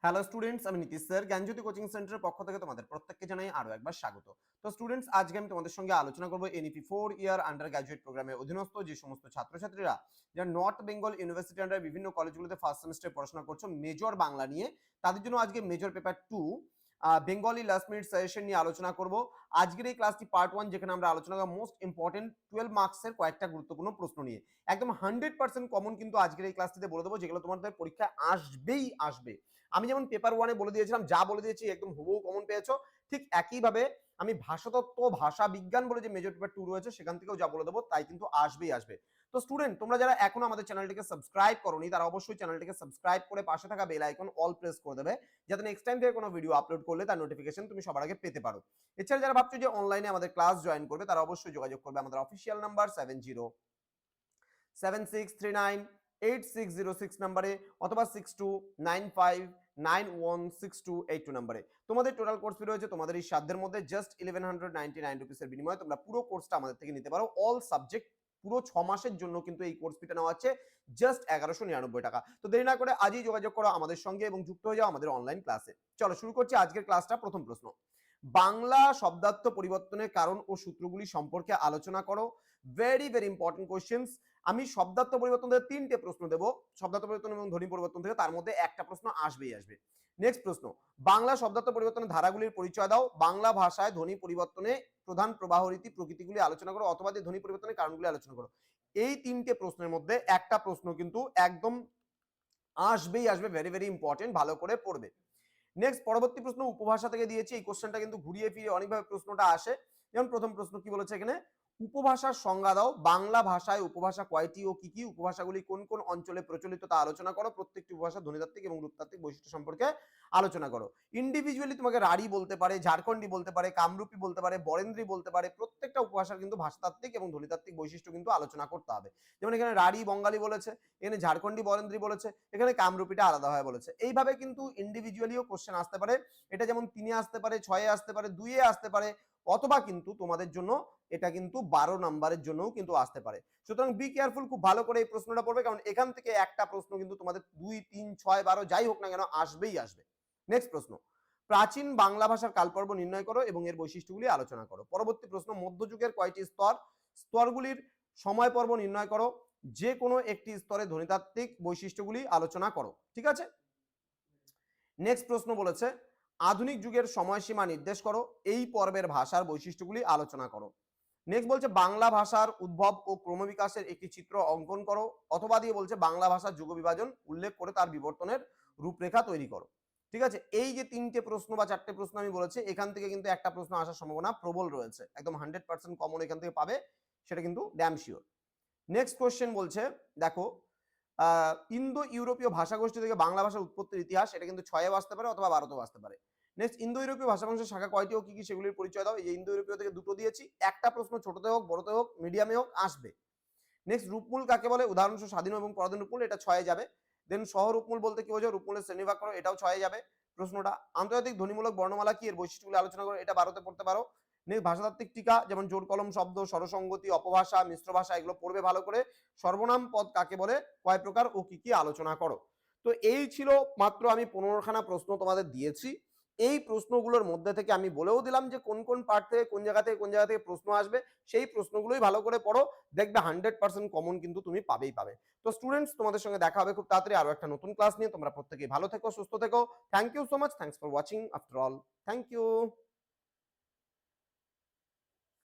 Hello students, আমি Nitish sir জ্ঞানজ্যোতি coaching সেন্টারের পক্ষ থেকে তোমাদের প্রত্যেককে জানাই আরো একবার স্বাগত। তো স্টুডেন্টস, আজকে আমি তোমাদের সঙ্গে আলোচনা করব এনইপি 4 ইয়ার আন্ডার গ্র্যাজুয়েট প্রোগ্রামের অধীনস্থ যে সমস্ত ছাত্রছাত্রীরা যারা নর্থ বেঙ্গল ইউনিভার্সিটি আন্ডার বিভিন্ন কলেজগুলোতে ফার্স্ট সেমিস্টারে পড়াশোনা করছো মেজর বাংলা নিয়ে, তাদের জন্য আজকে major paper 2 Bengali last minute suggestion নিয়ে আলোচনা করব। আজকের এই ক্লাসটি পার্ট 1, যেখানে আমরা আলোচনা করব মোস্ট ইম্পর্টেন্ট 12 মার্কসের কয়েকটা গুরুত্বপূর্ণ প্রশ্ন নিয়ে। একদম 100% কমন কিন্তু আজকের এই ক্লাসটিতে বলে দেবো, যেগুলো তোমাদের পরীক্ষায় আসবেই আসবে। আমি যেমন পেপার 1-এ বলে দিয়েছিলাম, যা বলে দিয়েছি একদম হুবহু কমন পেয়েছো, ঠিক একইভাবে আমি ভাষাতত্ত্ব, ভাষা বিজ্ঞান বলে যে মেজর পেপার 2 রয়েছে সেখান থেকেও যা বলে দেবো তাই কিন্তু আসবেই আসবে। তো স্টুডেন্ট, তোমরা যারা এখনো আমাদের চ্যানেলটিকে সাবস্ক্রাইব করোনি তারা অবশ্যই চ্যানেলটিকে সাবস্ক্রাইব করে পাশে থাকা বেল আইকন অল প্রেস করে দেবে, যাতে নেক্সট টাইম থেকে কোনো ভিডিও আপলোড করলে তার নোটিফিকেশন তুমি সবার আগে পেতে পারো। এছাড়া যারা ভাবছো যে অনলাইনে আমাদের ক্লাস জয়েন করবে তারা অবশ্যই যোগাযোগ করবে আমাদের অফিসিয়াল নাম্বার 7076398606 নাম্বারে অথবা 6295916282 নাম্বারে। তোমাদের টোটাল কোর্স ফি রয়েছে তোমাদের এই সাধ্যের মধ্যে জাস্ট 1199 রুপিসের বিনিময়ে তোমরা পুরো কোর্সটা আমাদের থেকে নিতে পারো। অল সাবজেক্ট পুরো 6 মাসের জন্য কিন্তু এই কোর্স ফিটা নেওয়া হচ্ছে জাস্ট 1199 টাকা। তো দেরি না করে আজই যোগাযোগ করো আমাদের সঙ্গে এবং যুক্ত হয়ে যাও আমাদের অনলাইন ক্লাসে। চলো শুরু করছি আজকের ক্লাসটা। প্রথম প্রশ্ন, বাংলা শব্দার্থ পরিবর্তনের কারণ ও সূত্রগুলি সম্পর্কে আলোচনা করো। Very very important questions. আমি শব্দার্থ পরিবর্তন থেকে 3টে প্রশ্ন দেবো, শব্দার্থ পরিবর্তন এবং ধ্বনি পরিবর্তন থেকে, তার মধ্যে একটা প্রশ্ন আসবেই আসবে। নেক্সট প্রশ্ন, বাংলা শব্দার্থ পরিবর্তনের ধারাগুলির পরিচয় দাও। বাংলা ভাষায় ধ্বনি পরিবর্তনে প্রধান প্রবাহ রীতি প্রকৃতিগুলি আলোচনা করো, অথবা ধ্বনি পরিবর্তনের কারণগুলি আলোচনা করো। এই 3টে প্রশ্নের মধ্যে একটা প্রশ্ন কিন্তু একদম আসবেই আসবে, ভেরি ভেরি ইম্পর্টেন্ট, ভালো করে পড়বে। নেক্সট পরবর্তী প্রশ্ন উপভাষা থেকে দিয়েছি। এই কোশ্চেনটা কিন্তু ঘুরিয়ে ফিরিয়ে অনেকভাবে প্রশ্নটা আসে। যেমন প্রথম প্রশ্ন কি বলেছে এখানে, উপভাষার সংজ্ঞা দাও। বাংলা ভাষায় উপভাষা কয়টি ও কি কি? উপভাষাগুলি কোন কোন অঞ্চলে প্রচলিত তা আলোচনা করো। প্রত্যেকটি উপভাষা ধ্বনিতাত্ত্বিক এবং রূপতাত্ত্বিক বৈশিষ্ট্য সম্পর্কে আলোচনা করো। ইন্ডিভিজুয়ালি তোমাকে রাঢ়ী বলতে পারে, ঝাড়খণ্ডী বলতে পারে, কামরূপী বলতে পারে, বরেন্দ্রী বলতে পারে। প্রত্যেকটা উপভাষার কিন্তু ভাষাতাত্ত্বিক এবং ধ্বনিতাত্ত্বিক বৈশিষ্ট্য কিন্তু আলোচনা করতে হবে। যেমন এখানে রাঢ়ী বঙ্গালী বলেছে, এখানে ঝাড়খণ্ডী বরেন্দ্রী বলেছে, এখানে কামরূপীটা আলাদা হয় বলেছে। এইভাবে কিন্তু ইন্ডিভিজুয়ালিও কোশ্চেন আসতে পারে। এটা যেমন 3-এ আসতে পারে, 6-এ আসতে পারে, 2-এ আসতে পারে, অথবা কিন্তু তোমাদের জন্য এটা কিন্তু 12 নাম্বারের জন্যও কিন্তু আসতে পারে। সুতরাং বি কেয়ারফুল, খুব ভালো করে এই প্রশ্নটা পড়বে, কারণ এখান থেকে একটা প্রশ্ন কিন্তু তোমাদের 2, 3, 6, 12 যাই হোক না কেন আসবেই আসবে। নেক্সট প্রশ্ন, প্রাচীন বাংলা ভাষার কালপর্ব নির্ণয় করো এবং এর বৈশিষ্ট্যগুলি আলোচনা করো। পরবর্তী প্রশ্ন, মধ্যযুগের কয়টি স্তর? স্তরগুলির সময় পর্ব নির্ণয় করো। যে কোনো একটি স্তরে ধ্বনিতাত্ত্বিক বৈশিষ্ট্যগুলি আলোচনা করো। ঠিক আছে। নেক্সট প্রশ্ন বলেছে, আধুনিক যুগের সময়সীমা নির্দেশ করো। এই পর্বের ভাষার বৈশিষ্ট্যগুলি আলোচনা করো। নেক্সট বলছে, বাংলা ভাষার উদ্ভব ও ক্রমবিকাশের একটি চিত্র অঙ্কন করো। অথবা দিয়ে বলছে, বাংলা ভাষার যুগ বিভাজন উল্লেখ করে তার বিবর্তনের রূপরেখা তৈরি করো। ঠিক আছে। এই যে 3টে প্রশ্ন বা 4টে প্রশ্ন আমি বলেছি, এখান থেকে কিন্তু একটা প্রশ্ন আসার সম্ভাবনা প্রবল রয়েছে। একদম 100% কমন এখান থেকে পাবে, সেটা কিন্তু ড্যাম শিওর। নেক্সট কোশ্চেন বলছে, দেখো, ইন্দো ইউরোপীয় ভাষাগোষ্ঠী থেকে বাংলা ভাষার উৎপত্তির ইতিহাস। এটা কিন্তু 6-এও আসতে পারে অথবা 12-তেও আসতে পারে। নেক্সট, ইন্দো ইউরোপীয় ভাষাবংশের শাখা কয়টি ও কি কি সেগুলির পরিচয় দাও। এই যে ইন্দো ইউরোপীয় থেকে 2টো দিয়েছি, একটা প্রশ্ন ছোটতে হোক বড়তে হোক মিডিয়ামে হোক আসবে। নেক্সট, রূপমূল কাকে বলে? উদাহরণস্বরূপ স্বাধীন এবং পরাধীন রূপমূল, এটা 6-এ যাবে। দেন সহ রূপমূল বলতে কি বোঝো? রূপমূলের শ্রেণীভাগ করো, এটাও 6-এ যাবে প্রশ্নটা। আন্তর্জাতিক ধ্বনিমূলক বর্ণমালা কি? এর বৈশিষ্ট্যগুলো আলোচনা করো, এটা 12-তে পড়তে পারো। নেক্সট, ভাষাতাত্ত্বিক টিকা, যেমন জোর কলম শব্দ, স্বরসঙ্গতি, অপভাষা, মিশ্র ভাষা, এগুলো পড়বে ভালো করে। সর্বনাম পদ কাকে বলে? কয় প্রকার ও কি কি? আলোচনা করো। তো এই ছিল মাত্র আমি 15খানা প্রশ্ন তোমাদের দিয়েছি। এই প্রশ্নগুলোর মধ্যে থেকে আমি বলেও দিলাম যে কোন কোন পার্ট থেকে কোন জায়গা থেকে প্রশ্ন আসবে। সেই প্রশ্নগুলোই ভালো করে পড়ো, দেখবে 100% কমন কিন্তু তুমি পাবেই পাবে। তো স্টুডেন্টস, তোমাদের সঙ্গে দেখা হবে খুব তাড়াতাড়ি আরো একটা নতুন ক্লাস নিয়ে। তোমরা প্রত্যেকেই ভালো থেকো, সুস্থ থেকো। Thank you so much. Thanks for watching after all. Thank you.